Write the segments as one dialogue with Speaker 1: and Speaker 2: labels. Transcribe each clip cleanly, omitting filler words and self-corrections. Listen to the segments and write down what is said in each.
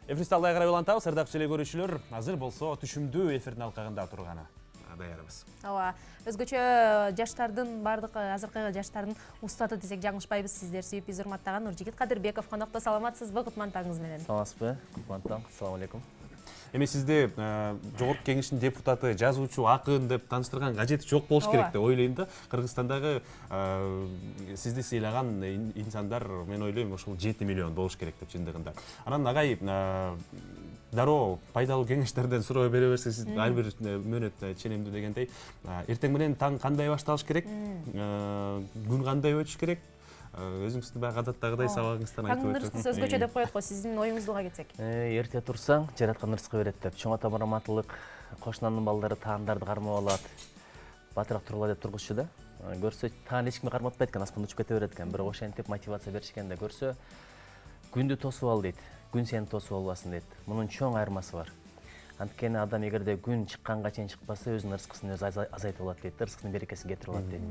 Speaker 1: Эфирде алдай карай улантабыз, ардактуу көрүүчүлөр. Азыр болсо түшүмдүү эфирдин алкагында турганы даярбыз.
Speaker 2: Ооба, өзгөчө жаштардын бардык азыркы жаштардын устаты десек жаңылышпайбыз. Сиздер сүйүп биз урматтаган Нуржигит Кадырбеков конокто. Саламатсызбы? Кутман таңыңыз менен.
Speaker 3: Саламатсызбы? Кутман таң. Ассаламу алейкум.
Speaker 1: Эми сизди жогорку кеңештин депутаты, жазуучу, акын деп тааныштырган кажети жок болуш керек деп ойлойм да. Кыргызстандагы сизди сыйлаган инсандар, мен ойлойм, ошол 7 миллион болуш керек деп чындыгында. Анан агай дароо пайдалуу кеңештерден суроо бере берсе, сиз ар бир мөөнөт ченемдүү дегендей, эртең менен таң кандай башталыш керек? Күн кандай өтүш керек? Өзүңүздүн баягы адаттагыдай сабагыңыздан айтып
Speaker 2: өтүңүз. Таңдын рызкысы өзгөчө деп коет го. Сиздин оюңузга кетсек.
Speaker 3: Эрте турсаң, жараткан рызкы берет деп. Чоң ата мараматтылык, кошунанын балдары таандарды кармап алат. Батыраак тургула деп тургузчу да. Көрсө таан эч кимге карматпайт экен, аспанда учуп кете берет экен. Бирок ошентип мотивация беришкен да. Көрсө күндү тосуп ал дейт. Күн сени тосуп албасын дейт. Мунун чоң айырмасы бар. Анткени адам эгерде күн чыкканга чейин чыкпаса, өзүнүн рызкысын өзү азайтып алат дейт. Рызкынын берекесин кетирип алат дейт.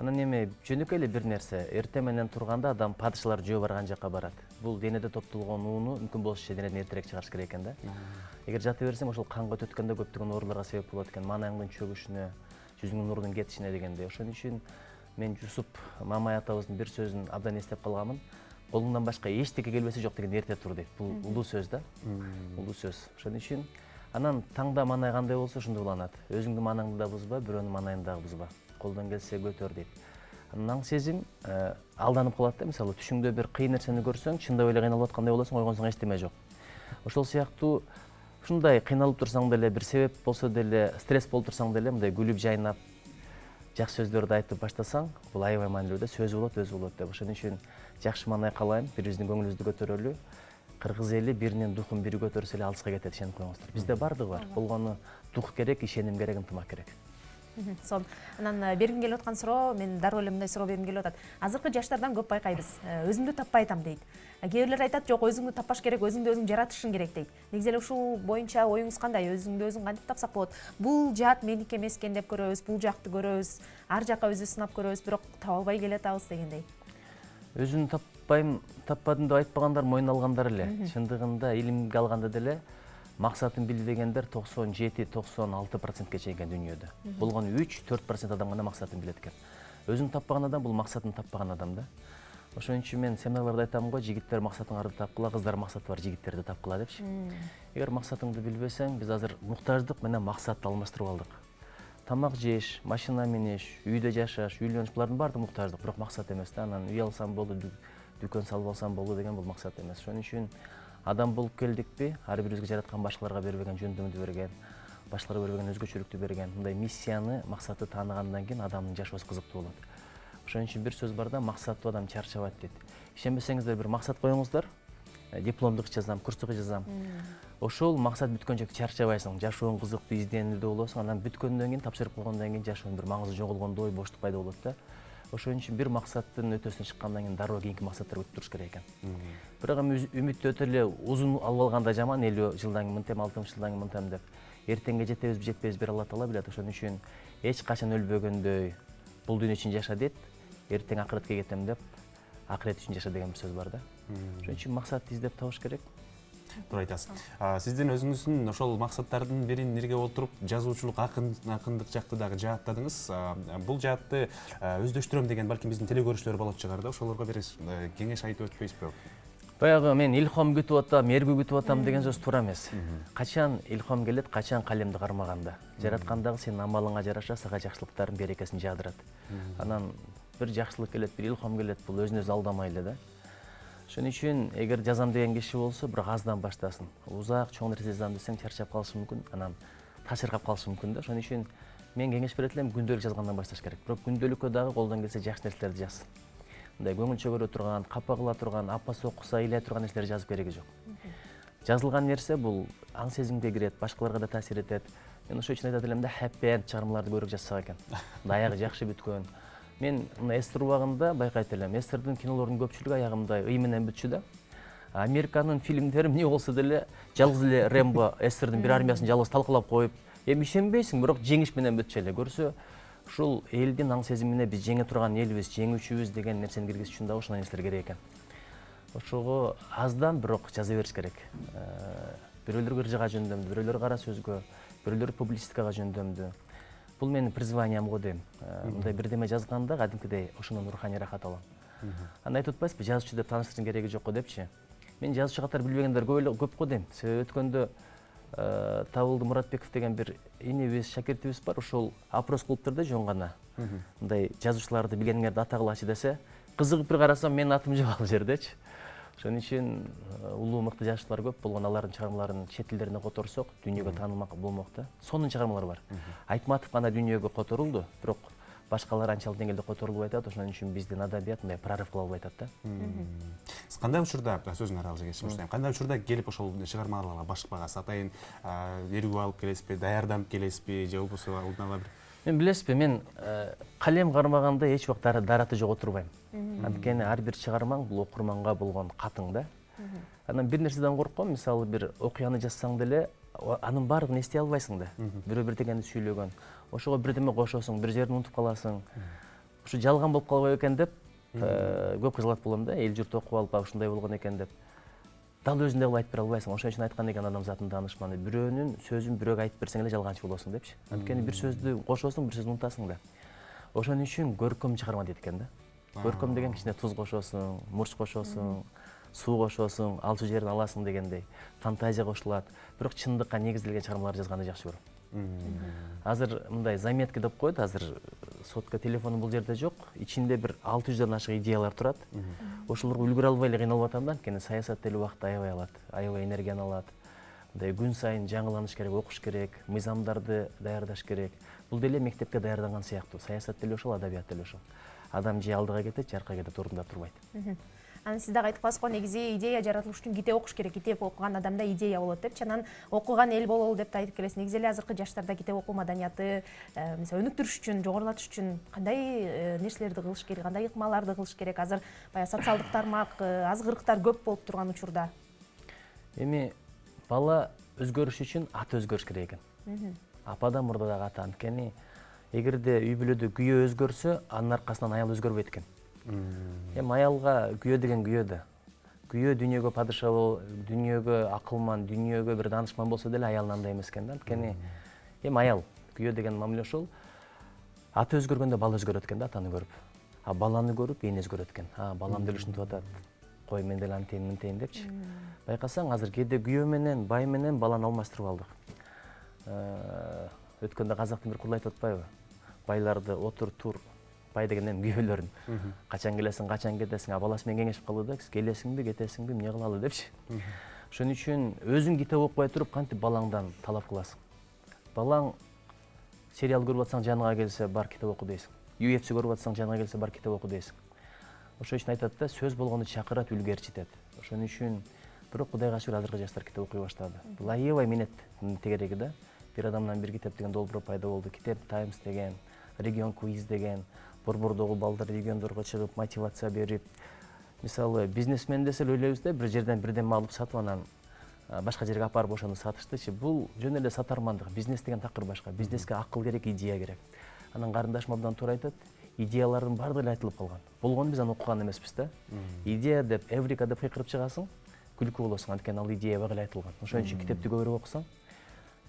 Speaker 3: Анан эми жөнөкөй эле бир нерсе, эртең менен турганда адам падышалар жөө барган жакка барат. Бул денеде топтолгон ууну мүмкүн болушунча денеден эртерээк чыгарыш керек экен да. Эгер жата берсең, ошол канга өтөткөндө көптөгөн ооруларга себеп болот экен. Маанайыңдын чөгүшүнө, жүзүңдүн нурунун кетишине дегендей. Ошон үчүн мен Жусуп Мамай атабыздын бир сөзүн абдан эстеп калганмын. Колуңдан башка эчтеке келбеси жок деген эрте тур дейт. Бул улуу сөз да. Улуу сөз. Ошон үчүн анан таңда маанай кандай болсо ошондой уланат. Өзүңдүн маанаңды да бузба, бирөөнүн маанайын да бузба. Колдон келсе көтөр дейт. Анан сезим алданып калат да. Мисалы түшүңдө бир кыйын нерсени көрсөң, чындап эле кыйналып аткандай болосуң, ойгонсоң эчтеме жок. Ошол сыяктуу ушундай кыйналып турсаң деле, бир себеп болсо деле, стресс болуп турсаң деле, мындай күлүп жайнап, жакшы сөздөрдү айтып баштасаң, бул аябай маанилүү да. Сөзү болот, өзү болот деп. Ошон үчүн жакшы маанай каалайм, бирибиздин көңүлүбүздү көтөрөлү. Кыргыз эли биринин духун бири көтөрсө эле алыска кетет, ишенип коюңуздар. Бизде бардыгы бар. Болгону дух керек, ишеним керек, ынтымак керек.
Speaker 2: Сон. Анан бергим келип аткан суроо, мен дароо эле мындай суроо бергим келип атат. Азыркы жаштардан көп байкайбыз. Өзүмдү таппай атам дейт. Кээ бирлер айтат, жок, өзүңдү таппаш керек, өзүңдү өзүң жаратышың керек дейт. Негизи эле ушул боюнча оюңуз кандай? Өзүңдү өзүң кантип тапсак болот? Бул жаат меники эмес экен деп көрөбүз, бул жакты көрөбүз, ар жакка өзүбүздү сынап көрөбүз, бирок таба албай келатабыз дегендей.
Speaker 3: Өзүн таппадым деп айтпагандар, мойын алгандар эле. Чындыгында илимге алганда деле максатын билбегендер 97-96%ке чейин дүйнөдө. Болгону 3-4% адам гана максатын билет экен. Өзүн таппаган адам бул максатын таппаган адам да. Ошон үчүн мен семиналарда айтам го, жигиттер максатыңарды тапкыла, кыздар максаты бар жигиттерди тапкыла депчи. Эгер максатыңды билбесең, биз азыр муктаждык менен максатты алмаштырып алдык. Тамак жеш, машина минеш, үйдө жашаш, үйлөнүш, булардын баардыгы муктаждык, бирок максат эмес да. Анан үй алсам болду, дүкөн салып алсам болду деген бул максат эмес. Ошон үчүн адам болуп келдикпи, ар бирибизге жараткан башкаларга бербеген жөндөмдү берген, башкаларга бербеген өзгөчөлүктү берген. Мындай миссияны, максатты тааныгандан кийин адамдын жашоосу кызыктуу болот. Ошон үчүн бир сөз бар да, максаттуу адам чарчабайт дейт. Ишенбесеңиздер, бир максат коюңуздар. Дипломдук жазам, курстук жазам. Ошол максат бүткөнчө чарчабайсың, жашооң кызыктуу, изденүүдө болосуң. Анан бүткөндөн кийин, тапшырып койгондон кийин жашоонун бир маңызы жоголгондой, боштук пайда болот да. Ошон үчүн бир максаттын өтөсүнө чыккандан кийин дароо кийинки максаттар күтүп туруш керек экен. Бирок эми үмүттү өтө эле узун алып алганда жаман, 50 жылдан кийин мынтем, 60 жылдан кийин мынтем деп. Эртеңге жетебизби, жетпейбизби бир Алла Таала билет. Ошон үчүн эч качан өлбөгөндөй бул дүйнө үчүн жаша дейт. Эртең акыретке кетем деп, акырет үчүн жаша деген бир сөз бар да. Ошон үчүн максатты издеп табыш керек.
Speaker 1: Туура айтасыз. Сиздин өзүңүздүн ошол максаттардын бирин нерге олтуруп, жазуучулук, акындык жакты дагы жааттадыңыз. Бул жаатты өздөштүрөм деген балким биздин телекөрүүчүлөр болот чыгар да. Ошолорго бир кеңеш айтып өтпөйсүзбү?
Speaker 3: Баягы мен илхом күтүп атам, эргүү күтүп атам деген сөз туура эмес. Качан илхом келет, качан калемди кармаганда. Жараткандагы сенин амалыңа жараша сага жакшылыктардын берекесин жаадырат. Анан бир жакшылык келет, бир илхом келет, бул өзүн өзү алдамай эле да. Ошон үчүн эгер жазам деген киши болсо, бир аздан баштасын. Узак чоң нерсе жазам десең чарчап калышы мүмкүн, анан ташыркап калышы мүмкүн да. Ошон үчүн мен кеңеш берет элем, күндөлүк жазгандан башташ керек. Бирок күндөлүккө дагы колдон келсе жакшы нерселерди жазсын. Мындай көңүл чөгөрө турган, капа кыла турган, апасы окуса ыйлай турган нерселерди жазып кереги жок. Жазылган нерсе бул аң сезимге кирет, башкаларга да таасир этет. Мен ошон үчүн айтат элем да, happy end чыгармаларды көбүрөөк жазсак экен. Аягы жакшы бүткөн. Мен мына СССР убагында байкайт элем, СССРдын кинолорунун көпчүлүгү аягындай ый менен бүтчү да. Американын фильмдери эмне болсо деле жалгыз эле Рембо СССРдын бир армиясын жалгыз талкалап коюп, эми ишенбейсиң, бирок жеңиш менен бүтчү эле. Көрсө, ушул элдин аң сезимине биз жеңе турган элбиз, жеңүүчүбүз деген нерсени киргизиш үчүн да ошондой нерселер керек экен. ошого аздан бирок жаза бериш керек. Бирөөлөр ыржыга жөндөмдү, бирөөлөр кара сөзгө, бирөөлөр публистикага жөндөмдү. Бул менин призваниям го дейм. Мындай бирдеме жазганда кадимкидей ошондон руханий рахат алам. Аны айтып атпайсызбы, жазуучу деп тааныштырдын кереги жок го депчи. Мен жазуучу катары билбегендер көп го дейм. Себеби өткөндө Табылды Муратбеков деген бир инебиз, шакиртибиз бар. Ошол опрос кылыптыр да жөн гана. Мындай жазуучуларды билгениңерди атагылачы десе, кызыгып бир карасам менин атым жок ал жердечи. Ошон үчүн улуу мыкты жазуучулар көп болгон, алардын чыгармаларын чет тилдерине которсок, дүйнөгө таанылмак болмок да. Сонун чыгармалар бар. Айтматов гана дүйнөгө которулду, бирок башкалар анчалык деңгээлде которулбай атат. Ошон үчүн биздин адабият мындай прорыв кыла албай атат да.
Speaker 1: Сиз кандай учурда сөзүңөр аралашып кетишиңиз, кандай учурда келип ошол чыгармаларга башкага сатайын, эргүү алып келесизби, даярданып келесизби, же болбосо алдын ала бир?
Speaker 3: Мен билесизби, мен калем кармаганда эч убакыт дараты жок отурбайм. Анткени ар бир чыгармаң бул окурманга болгон катың да. Анан бир нерседен корком, мисалы бир окуяны жазсаң деле анын баардыгын эстей албайсың да. Бирөө бир дегенди сүйлөгөн. Ошого бирдеме кошосуң, бир жерин унутуп каласың. Ушу жалган болуп калбайбы экен деп көп кызыгат болом да. Эл журт окуп алып, ушундай болгон экен деп. Дал өзүндө кылып айтып бере албайсың. Ошон үчүн айткан экен адамзаттын даанышманы, бирөөнүн сөзүн бирөөгө айтып берсең эле жалганчы болосуң депчи. Анткени бир сөздү кошосуң, бир сөздү унутасың да. Ошон үчүн көркөм чыгарма дейт экен да. Көркөм деген кичине туз кошосуң, мурч кошосуң, суу кошосуң, алчу жерин аласың дегендей фантазия кошулат. Бирок чындыкка негизделген чыгармаларды жазганды жакшы көрөм. Азыр мындай заметка деп коет, азыр сотка телефону бул жерде жок. Ичинде бир 600дөн ашык идеялар турат. Ошолорго үлгүрө албай эле кыйналып атам да, анткени саясат деле убакытты аябай алат, аябай энергияны алат. Мындай күн сайын жаңыланыш керек, окуш керек, мыйзамдарды даярдаш керек. Бул деле мектепке даярданган сыяктуу. Саясат деле ошол, адабият деле ошол. Адам же алдыга кетет, же аркага кетет, ордунда турбайт.
Speaker 2: Анан сиз дагы айтып каласыз го, негизи идея жаратылыш үчүн китеп окуш керек, китеп окуган адамда идея болот депчи. Анан окуган эл бололу деп айтып келесиз. Негизи эле азыркы жаштарда китеп окуу маданияты, мисалы өнүктүрүш үчүн, жогорулатыш үчүн кандай нерселерди кылыш керек, кандай ыкмаларды кылыш керек? Азыр баягы социалдык тармак, азгырыктар көп болуп турган учурда.
Speaker 3: Эми бала өзгөрүш үчүн аты өзгөрүш керек экен. Ападан мурда дагы ата. Анткени эгерде үй бүлөдө күйөө өзгөрсө, анын аркасынан аял өзгөрбөйт экен. Эми аялга күйөө деген күйөө да. Күйөө дүйнөгө падыша дүйнөгө акылман, дүйнөгө бир даанышман болсо деле аялын андай эмес экен да. Анткени эми аял күйөө деген мамиле ошол. Аты өзгөргөндө бала өзгөрөт экен да, атаны көрүп. А баланы көрүп эне өзгөрөт экен. Балам деле ушинтип атат. Кой мен деле антейин мынтейин депчи. Байкасаң азыр кээде күйөө менен, бай менен баланы алмаштырып алдык. Өткөндө казактын бир кулу айтып атпайбы? Байларды отур, тур, бай дегенден күйөөлөрүн. Качан келесиң, качан кетесиң, баласы менен кеңешип калды да, келесиңби, кетесиңби, эмне кылалы депчи. Ошон үчүн өзүң китеп окубай туруп кантип балаңдан талап кыласың? Балаң сериал көрүп атсаң, жаныга келсе, бар китеп оку дейсиң. UFC көрүп атсаң, жаныга келсе, бар китеп оку дейсиң. Ошон үчүн айтат да, сөз болгону чакырат, үлгү ээрчитет. Ошон үчүн бирок Кудайга шүгүр азыркы жаштар китеп окуй баштады. Бул аябай минет тегереги да. Бир адамдан бир китеп деген долбоор пайда болду. Китеп Times деген, Регион Квиз деген, борбордогу балдар региондорго чыгып мотивация берип, мисалы бизнесмен десе ойлойбуз да, бир жерден бирдеме алып сатып анан башка жерге алып барып ошону сатыштычы. Бул жөн эле сатармандык. Бизнес деген такыр башка. Бизнеске акыл керек, идея керек. Анан карындашым абдан туура айтат, идеялардын баардыгы эле айтылып калган. Болгону биз аны окуган эмеспиз да. Идея деп, эврика деп кыйкырып чыгасың, күлкү болосуң, анткени ал идея багы эле айтылган. Ошон үчүн китепти көбүрөөк окусаң,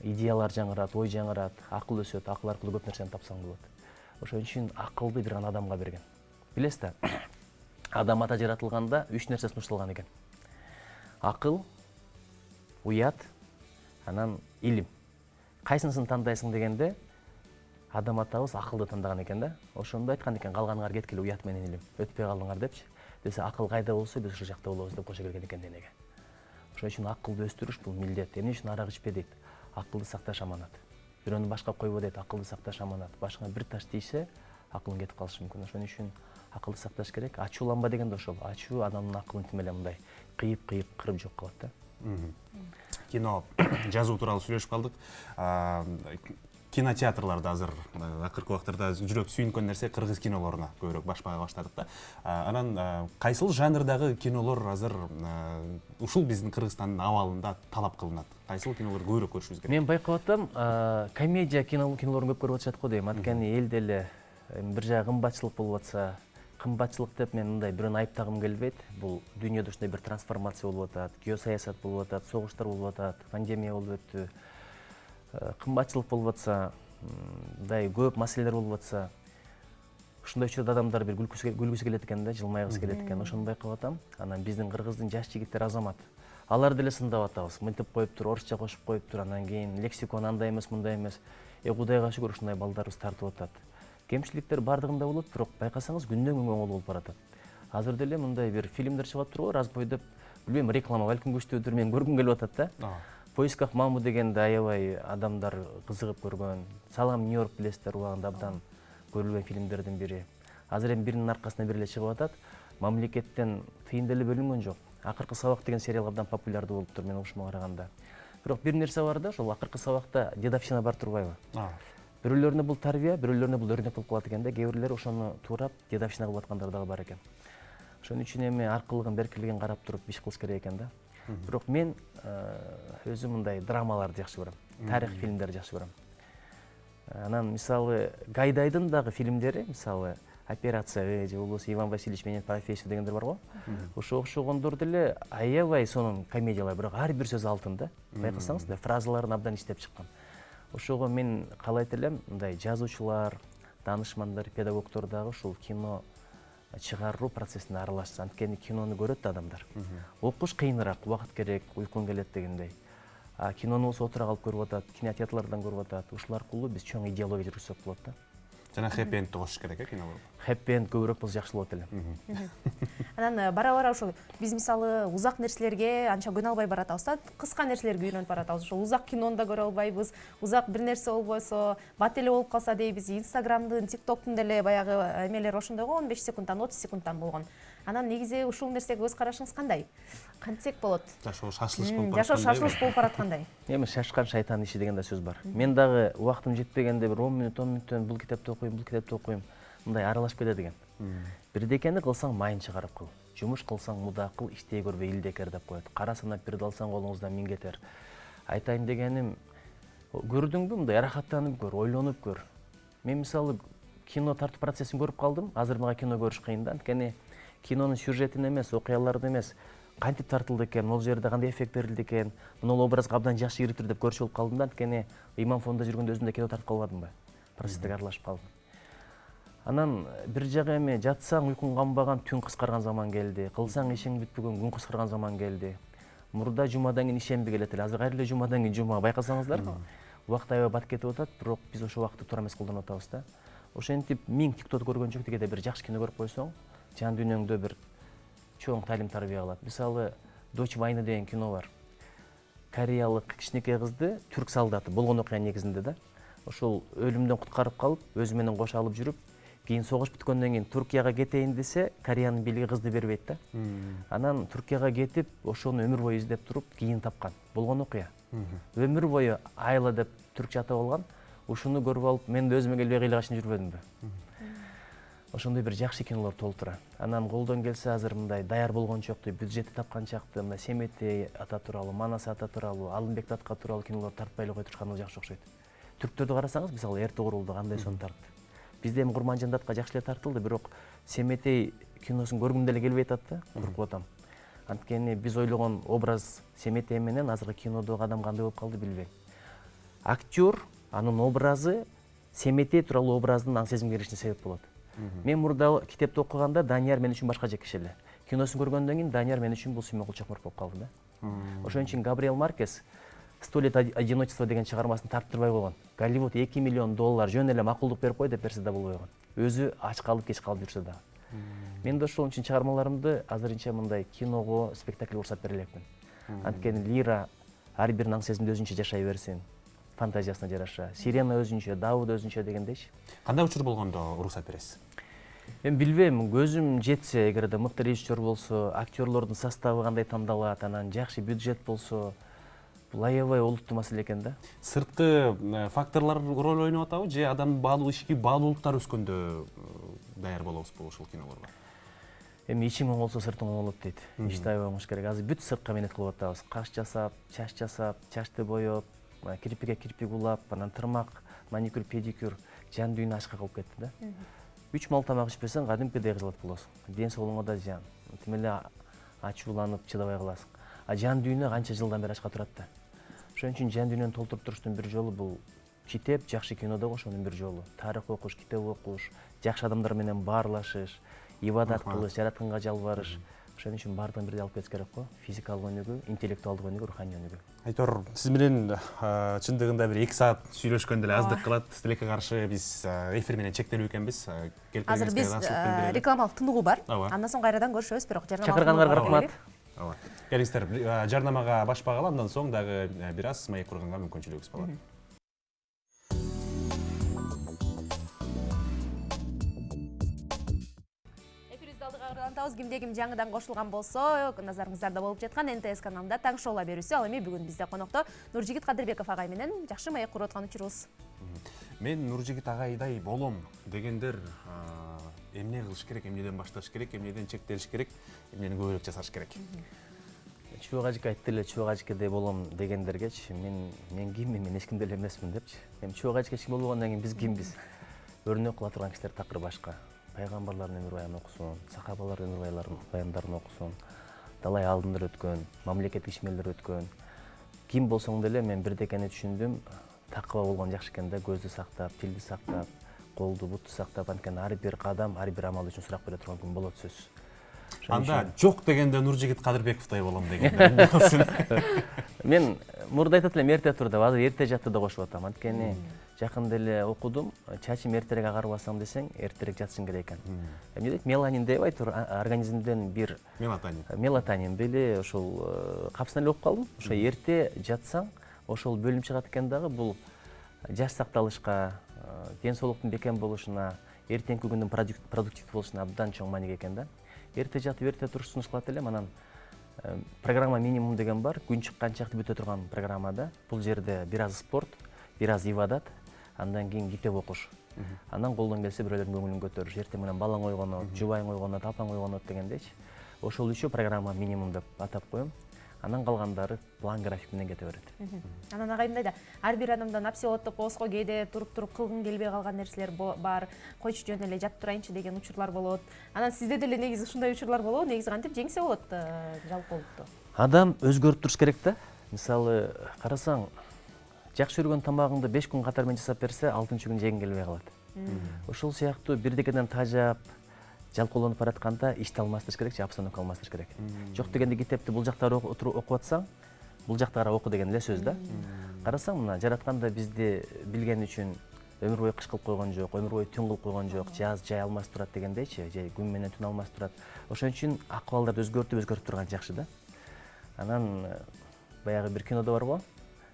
Speaker 3: идеялар жаңырат, ой жаңырат, акыл өсөт, акыл аркылуу көп нерсени тапсаң болот. Ошон үчүн акылды бир гана адамга берген. Билесиз да, адам ата жаратылганда 3 нерсе сунушталган экен. Акыл, уят, анан илим. Кайсынысын тандайсың дегенде, адам атабыз акылды тандаган экен да. Ошондо айткан экен, калганыңар кеткиле уят менен илим. Өтпөй калдыңар депчи. Десе акыл кайда болсо биз ошол жакта болобуз деп кошо келген экен денеге. Ошон үчүн акылды өстүрүш бул милдет. Эмне үчүн арак ичпе дейт? Акылды сакташ аманат. Бирөөнү башка койбо дейт, акылды сакташ аманат. Башыңа бир таш тийсе, акылың кетип калышы мүмкүн. Ошон үчүн акылды сакташ керек. Ачууланба деген да ошол. Ачуу адамдын акылын тим эле мындай кыйып кырып жок кылат да.
Speaker 1: Кино жазуу тууралуу сүйлөшүп калдык. Кинотеатрларда азыр акыркы убактарда жүрөк сүйүнкөн нерсе кыргыз кинолоруна көбүрөөк башпага баштадык да. Анан кайсыл жанрдагы кинолор азыр ушул биздин Кыргызстандын абалында талап кылынат? Кайсыл кинолорду көбүрөөк көрүшүбүз керек?
Speaker 3: Мен байкап атам, комедия кинолорун көп көрүп атышат го дейм. Анткени элде эле бир жагы кымбатчылык болуп атса, кымбатчылык деп мен мындай бирөөнү айыптагым келбейт. Бул дүйнөдө ушундай бир трансформация болуп атат, геосаясат болуп атат, согуштар болуп атат, пандемия болуп өттү. Кымбатчылык болуп атса, мындай көп маселелер болуп атса, ушундай учурда адамдар бир күлгүсү келет экен да, жылмайгысы келет экен. Ошону байкап атам. Анан биздин кыргыздын жаш жигиттери азамат. Алар деле сындап атабыз. Мынтип коюптур, орусча кошуп коюптур, анан кийин лексикон андай эмес, мындай эмес. Кудайга шүгүр ушундай балдарыбыз тартып атат. Кемчиликтер бардыгында болот, бирок байкасаңыз күндөн күнгө оңол болуп баратат. Азыр деле мындай бир фильмдер чыгып атыптыр го, Разбой деп. Билбейм, реклама балким күчтүүдүр, мен көргүм келип атат да. В поисках мамы дегенди аябай адамдар кызыгып көргөн. Салам Нью-Йорк билесиздер, убагында абдан көрүлгөн фильмдердин бири. Азыр эми биринин аркасынан бири эле чыгып атат. Мамлекеттен тыйын деле бөлүнгөн жок. Акыркы сабак деген сериал абдан популярдуу болуптур менин угушума караганда. Бирок бир нерсе бар да, ошол акыркы сабакта дедовщина бар турбайбы? Бирөөлөрүнө бул тарбия, бирөөлөрүнө бул өрнөк болуп калат экен да, кээ бирлери ошону туурап дедовщина кылып аткандар дагы бар экен. Ошон үчүн эми аркылыгын, беркилигин карап туруп иш кылыш керек экен да. Бирок мен өзүм мындай драмаларды жакшы көрөм, тарих фильмдерди жакшы көрөм. Анан мисалы Гайдайдын дагы фильмдери, мисалы Операция же болбосо Иван Васильевич менен профессия дегендер бар го. Ошо окшогондор деле аябай сонун комедиялар, бирок ар бир сөз алтын да. Байкасаңыз да, фразаларын абдан иштеп чыккан. Ошого мен каалайт элем, мындай жазуучулар, данышмандар, педагогдор дагы ушул кино чыгаруу процессине аралашса, анткени кинону көрөт адамдар. Окуш кыйыныраак, убакыт керек, уйкун келет дегендей. А кинону болсо отура калып көрүп атат, кинотеатрлардан көрүп атат. Ушул аркылуу биз чоң идеология жүргүзсөк болот да.
Speaker 1: Жана хэппи эндти кошуш керек кинолорго.
Speaker 3: Хэппи энд көбүрөөк болсо жакшы болот эле.
Speaker 2: Анан бара ошо биз мисалы узак нерселерге анча көнө албай баратабыз да, кыска нерселерге үйрөнүп баратабыз. Ошо узак кинону да көрө албайбыз, узак бир нерсе болбосо, бат эле болуп калса дейбиз. Инстаграмдын, ТикТоктун деле баягы эмелери ошондой го, 15 секундтан 30 секундтан болгон. Анан негизи ушул нерсеге көз карашыңыз кандай? Кантсек болот?
Speaker 1: Жашоо шашылыш болуп
Speaker 2: Жашоо шашылыш болуп бараткандай.
Speaker 3: Эми шашкан шайтан иши деген да сөз бар. Мен дагы убактым жетпегенде бир 10 мүнөттөн бул китепти окуйм, мындай аралашпай эле деген. Бирдекени кылсаң майын чыгарып кыл. Жумуш кылсаң муда кыл, иштей көрбөй илдекер деп коет. Кара санап бирди алсаң колуңуздан миң кетер. Айтайын дегеним, көрдүңбү мындай рахаттанып көр, ойлонуп көр. Мен мисалы кино тартуу процессин көрүп калдым. Азыр мага кино көрүш кыйын да, анткени кинонун сюжетин эмес, окуяларды эмес, кантип тартылды экен, могул жерде кандай эффект берилди экен, мына образга абдан жакшы кириптир деп көрчү болуп калдым да, анткени Иман фондунда жүргөндө өзүм да кино тартып калбадымбы? Процесстерге аралашып калдым. Анан бир жагы эми жатсаң уйкуң канбаган түн кыскарган заман келди, кылсаң ишиң бүтпөгөн күн кыскарган заман келди. Мурда жумадан кийин ишемби келет эле, азыр кайра эле жумадан кийин жума, байкасаңыздар, убакыт аябай батып кетип атат, бирок биз ошол убакытты туура эмес колдонуп атабыз да. Ошентип 1000 TikTok көргөн жок дегенде бир жакшы кино көрүп койсоң, жан дүйнөңдө бир чоң талим тарбия кылат. Мисалы Дочь войны деген кино бар. Кореялык кичинекей кызды түрк солдаты болгон окуя негизинде да. Ошол өлүмдөн куткарып калып, өзү менен кошо алып жүрүп, кийин согуш бүткөндөн кийин Туркияга кетейин десе, Кореянын бийлиги кызды бербейт да. Анан Туркияга кетип, ошону өмүр бою издеп туруп, кийин тапкан. Болгон окуя. Өмүр бою Айла деп түркчө атап алган. Ушуну көрүп алып, мен да өзүмө келбей кыйлагачын жүрбөдүмбү? Ошондой бир жакшы кинолор толтура. Анан колдон келсе азыр мындай даяр болгончоктой, бюджетти тапканчакты, мына Семетей ата тууралуу, Манас ата тууралуу, Алымбек татка тууралуу кинолор тартпай эле кое турушканы жакшы окшойт. Түрктөрдү карасаңыз, мисалы Эрте Курулду кандай сонун тартты. Бизде эми Курманжан татка жакшы эле тартылды, бирок Семетей киносун көргүм деле келбей атат да, коркуп атам. Анткени биз ойлогон образ Семетей менен азыркы кинодогу адам кандай болуп калды билбейм. Актер, анын образы Семетей тууралуу образдын аң сезимге киришине себеп болот. Мен мурда китепти окуганда Данияр мен үчүн башка киши эле. Киносун көргөндөн кийин Данияр мен үчүн бул Сүймөн Кулчокмуров болуп калды да. Ошон үчүн Габриэл Маркес «100 лет одиночества» деген чыгармасын тарттырбай койгон. Голливуд $2 миллион жөн эле макулдук берип кой деп берсе да болбой койгон. Өзү ач калып кеч калып жүрсө да. Мен да ошол үчүн чыгармаларымды азырынча мындай киного, спектакль уруксат бере элекмин. Анткени лира ар биринин аң сезимде өзүнчө жашай берсин. Фантазиясына жараша. Сирена өзүнчө, Давуд өзүнчө дегендейчи.
Speaker 1: Кандай учур болгондо уруксат бересиз?
Speaker 3: Мен билбейм, көзүм жетсе, эгерде мыкты режиссер болсо, актерлордун составы кандай тандалат, анан жакшы бюджет болсо, бул аябай олуттуу маселе экен да.
Speaker 1: Сырткы факторлор роль ойноп атабы же адам ишки баалуулуктар өскөндө даяр болобузбу ушул кинолорго?
Speaker 3: Эми ичиң оңолсо сыртың оңолот дейт. Ишти аябай оңош керек. Азыр бүт сыртка менет кылып атабыз. Каш жасап, чачты боёп, кирпикке кирпик улап, анан тырмак, маникюр, педикюр, жан дүйнө ашка калып кетти да. 3 мал тамак ичпесең кадимкидей кызылат болосуң. Ден соолугуңа да зыян. Тим эле ачууланып чыдабай каласың. А жан дүйнө канча жылдан бери ачка турат да. Ошон үчүн жан дүйнөнү толтуруп туруштун бир жолу бул китеп, жакшы кинодо кошонун бир жолу. Тарых окуш, китеп окуш, жакшы адамдар менен баарлашыш, ибадат кылыш, жаратканга жалбарыш. Ошон үчүн баардыгын бирдей алып кетиш керек го. Физикалык өнүгүү, интеллектуалдык өнүгүү, руханий өнүгүү.
Speaker 1: Айтор, сиз менен чындыгында бир 2 саат сүйлөшкөн деле аздык кылат. Тилекке каршы биз эфир менен чектелүү экенбиз.
Speaker 2: Азыр биз рекламалык тынугу бар. Андан соң кайрадан көрүшөбүз, бирок
Speaker 3: Чакыргандарга рахмат.
Speaker 1: Келиңиздер, жарнамага баш багалы, андан соң дагы бир аз маек курганга мүмкүнчүлүгүбүз болот.
Speaker 2: Кимде ким жаңыдан кошулган болсо, назарыңыздарда болуп жаткан НТС каналында таң шоула берүүсү. Ал эми бүгүн бизде конокто Нуржигит Кадырбеков агай менен жакшы маек куруп аткан учурубуз.
Speaker 1: Мен Нуржигит агайдай болом дегендер эмне кылыш керек, эмнеден башташ керек, эмнеден чектелиш керек, эмнени көбүрөөк жасаш керек.
Speaker 3: Чубак ажык айтты эле, чубак ажыкедей болом дегендергечи, мен киммин, мен эч ким деле эмесмин депчи. Эми чубак ажык эч ким болбогондон кийин биз кимбиз? Өрнөк кыла турган кишилер такыр башка. Пайгамбарлардын өмүр баянын окусун, сахабалардын өмүр баяндарын окусун, далай алдындар өткөн, мамлекет ишмерлер өткөн. Ким болсоң деле мен бирдекени түшүндүм, такыба болгон жакшы экен да, көздү сактап, тилди сактап, колду, бутту сактап, анткени ар бир кадам, ар бир амал үчүн сурак бере турган күн болот сөзсүз.
Speaker 1: Анда жок дегенде Нуржигит Кадырбековдой болом деген.
Speaker 3: Мен мурда айтат элем эрте тур деп, азыр эрте жатты да кошуп атам. Анткени жакында эле окудум, чачым эртерээк агарбасаң десең, эртерээк жатышың керек экен. Эмне дейт? Меланин деп айтыр, организмден бир мелатонин бели ошол капсынан эле окуп калдым. Ошо эрте жатсаң, ошол бөлүнүп чыгат экен дагы, бул жаш сакталышка, ден соолуктун бекем болушуна, эртеңки күндүн продуктивдүү болушуна абдан чоң мааниге экен да. Эрте жатып, эрте туруш сунуш кылат элем, анан программа минимум деген бар, күн чыкканча бүтө турган программада. Бул жерде бир аз спорт, бир аз ибадат, андан кийин китеп окуш. Андан колдон келсе бирөөлөрдүн көңүлүн көтөрүш, эртең менен балаң ойгонот, жубайың ойгонот, апаң ойгонот дегендейчи. Ошол үчөө программа минимум деп атап коем. Анан калгандары план график менен кете берет.
Speaker 2: Анан агайымдай да, ар бир адамда напсиоттук ооско кээде туруп кылгың келбей калган нерселер бар. Койчу жөн эле жатып турайынчы деген учурлар болот. Анан сизде деле негизи ушундай учурлар болобу? Негизи кантип жеңсе болот жалпылыктуу?
Speaker 3: Адам өзгөрүп туруш керек да. Мисалы, карасаң, жакшы көргөн тамагыңды 5 күн катар менен жасап берсе, 6-күн жегиң келбей калат. Ошол сыяктуу бирдекеден тажап, жалкоолонуп баратканда ишти алмаштырыш керек, обстановка алмаштырыш керек. Жок дегенде китепти бул жактары окуп атсаң, бул жакта кара оку деген эле сөз да. Карасаң, мына жаратканда бизди билген үчүн өмүр бою кыш кылып койгон жок, өмүр бою түн кылып койгон жок, жаз жай алмаштырат дегендейчи, же күн менен түн алмаштырат. Ошон үчүн акыбалдарды өзгөртүп турган жакшы да. Анан баягы бир кинодо бар го,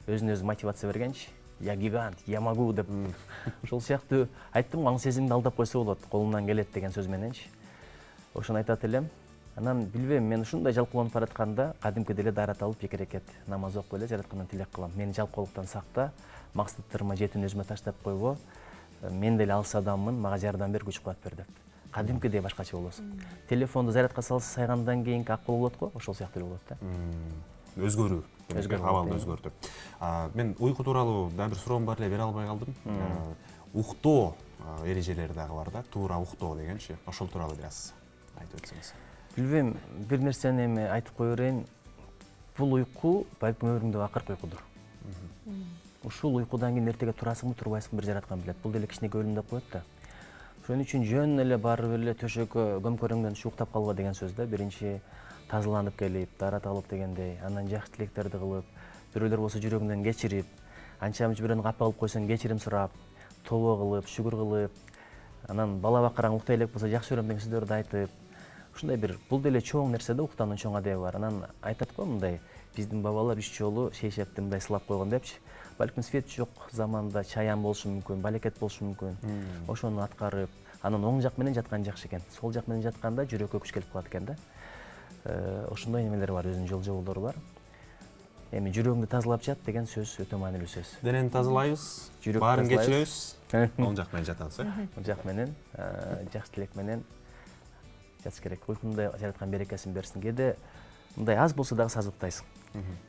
Speaker 3: өзүнө өзү мотивация бергенчи, я гигант, я могу деп. Ошол сыяктуу айттым, аң сезимди алдап койсо болот, колунан келет деген сөз мененчи. Ошону айтат элем. Анан билбейм, мен ушундай жалкоолонуп баратканда кадимкидей эле даарат алып эки рекет намаз окуп эле жараткандан тилек кылам. Мени жалкоолуктан сакта, максаттарыма жетүүнү өзүмө таштап койбо. Мен деле алыс адаммын, мага жардам бер, күч кубат бер деп. Кадимкидей башкача болосуң. Телефонду зарядка сайгандан кийинки акыл болот го, ошол сыяктуу эле болот да.
Speaker 1: Өзгөрүү, абалды өзгөртүп. Мен уйку тууралуу дагы бир суроом бар эле, бере албай калдым. Уктоо эрежелери дагы бар да, туура уктоо дегенчи. Ошол тууралуу бир аз айтып өтсөңүз.
Speaker 3: Билбейм, бир нерсени эми айтып кое берейин. Бул уйку балким өмүрүңдөгү акыркы уйкудур. Ушул уйкудан кийин эртеге турасыңбы, турбайсыңбы бир жараткан билет. Бул деле кичинекей өлүм деп коет да. Ошон үчүн жөн эле барып эле төшөккө көмкөрөңдөн түшүп уктап калба деген сөз да. Биринчи тазаланып келип, даарат алып дегендей, анан жакшы тилектерди кылып, бирөөлөр болсо жүрөгүнөн кечирип, анча-мынча бирөөнү капа кылып койсоң кечирим сурап, тобо кылып, шүгүр кылып, анан бала баккараң уктай элек болсо жакшы көрөм деген сөздөрдү айтып, ушундай бир бул деле чоң нерсе да, уктаанын чоң адеби бар. Анан айтат го мындай, биздин бабалар 3 жолу шейшепти мындай сылап койгон депчи. Балким свет жок заманда чаян болушу мүмкүн, балекет болушу мүмкүн. Ошону аткарып, анан оң жак менен жаткан жакшы экен. Сол жак менен жатканда жүрөккө күч келип калат экен да. Ошондой немелер бар, өзүнүн жолжоболору бар. Эми жүрөгүңдү тазалап жат деген сөз өтө маанилүү сөз.
Speaker 1: Денени тазалайбыз, баарын кечиребиз, оң жак менен жатабыз,
Speaker 3: Оң жак менен, жакшы тилек менен жатыш керек. Уйкунда жараткан берекесин берсин. Кээде мындай аз болсо дагы сазыктайсың.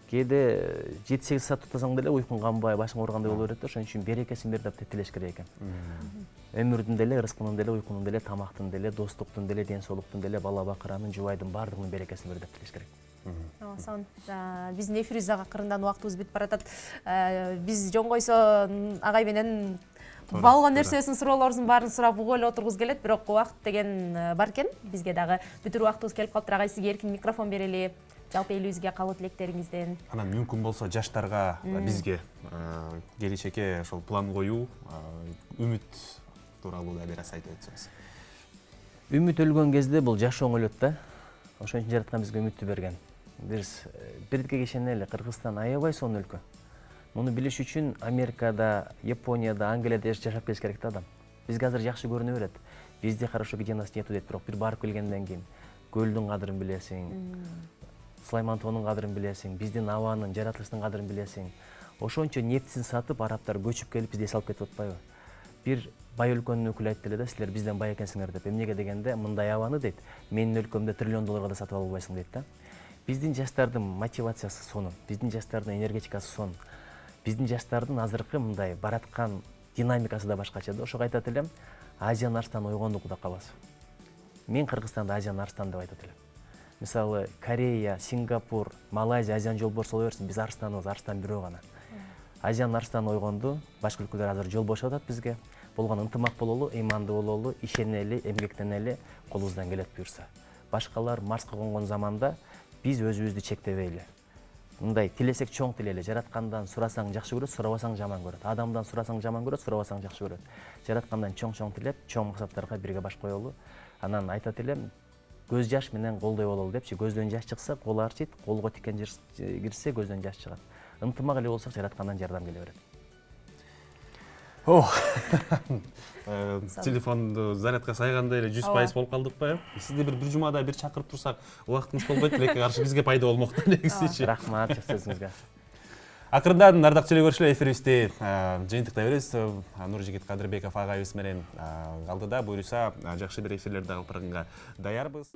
Speaker 3: Кээде 7-8 саат уктасаң деле уйкуң канбай, башың ооругандай боло берет да, ошон үчүн берекесин бер деп тилеш керек экен. Өмүрдүн деле, ырыскынын деле, уйкунун деле, тамактын деле, достуктун деле, ден соолуктун деле, бала бакыранын, жубайдын баардыгынын берекесин бер деп тилеш керек.
Speaker 2: Сонун. Биздин эфирибиз акырындан убактыбыз бүтүп баратат. Биз жөн койсо агай менен болгон нерсесин суроолорубуздун баарын сурап угуп эле отургубуз келет, бирок убакыт деген бар экен. Бизге дагы бүтүр убактыбыз келип калыптыр. Агай, сизге эркин микрофон берели. Жалпы элибизге каалоо тилектериңизден.
Speaker 1: Анан мүмкүн болсо жаштарга, бизге келечекке ошол план коюу, үмүт тууралуу да бир аз айтып өтсөңүз.
Speaker 3: Үмүт өлгөн кезде бул жашооң өлөт да. Ошон үчүн жараткан бизге үмүттү берген. Биз бирдикке ишенели, Кыргызстан аябай сонун өлкө. Муну билиш үчүн Америкада, Японияда, Англияда жашап келиш керек да адам. Бизге азыр жакшы көрүнө берет. Бизде хорошо где нас нету дейт, бирок бир барып келгенден кийин көлдүн кадырын билесиң, Сулайман тоонун кадырын билесиң, биздин абанын, жаратылыштын кадырын билесиң. Ошончо нефтисин сатып, арабтар көчүп келип бизди эс алып кетип атпайбы? Бир бай өлкөнүн өкүлү айтты эле да, силер бизден бай экенсиңер деп. Эмнеге дегенде, мындай абаны дейт, менин өлкөмдө $1 триллион да сатып ала албайсың дейт да. Биздин жаштардын мотивациясы сонун, биздин жаштардын энергетикасы сонун. Биздин жаштардын азыркы мындай бараткан динамикасы да башкача да. Ошого айтат элем, Азиянын арстаны ойгондук да каласы. Мен Кыргызстанды Азиянын арстаны деп айтат элем. Мисалы, Корея, Сингапур, Малайзия, Азиян жолборсу боло берсин, биз арстаныбыз, арстан бирөө гана. Азиянын арстаны ойгонду, башка өлкөлөр азыр жол бошоп атат бизге. Болгону ынтымак бололу, ыймандуу бололу, ишенели, эмгектенели, колубуздан келет буюрса. Башкалар Марска конгон заманда биз өзүбүздү чектебейли. Мындай тилесек чоң тилели, жараткандан сурасаң жакшы көрөт, сурабасаң жаман көрөт. Адамдан сурасаң жаман көрөт, сурабасаң жакшы көрөт. Жараткандан чоң tilеп, чоң максаттарга бирге баш коелу. Анан айтат элем, көз жаш менен колдой бололу депчи. Көздөн жаш чыкса, кол арчыйт, колго тикен кирсе, көздөн жаш чыгат. Ынтымак эле болсок, жараткандан жардам келе берет.
Speaker 1: Телефонду зарядка сайгандай эле 100% болуп калдыкпы? Сизди бир жумада бир чакырып турсак, убактыңыз болбойт, тилекке каршы бизге пайда болмок да негизичи.
Speaker 3: Рахмат сөзүңүзгө.
Speaker 1: Акырындан ардактуу телекөрүүчүлөр, эфирибизди жыйынтыктай беребиз. Нуржигит Кадырбеков агайыбыз менен алдыда, буюрса жакшы бир эфирлерди алып барганга даярбыз.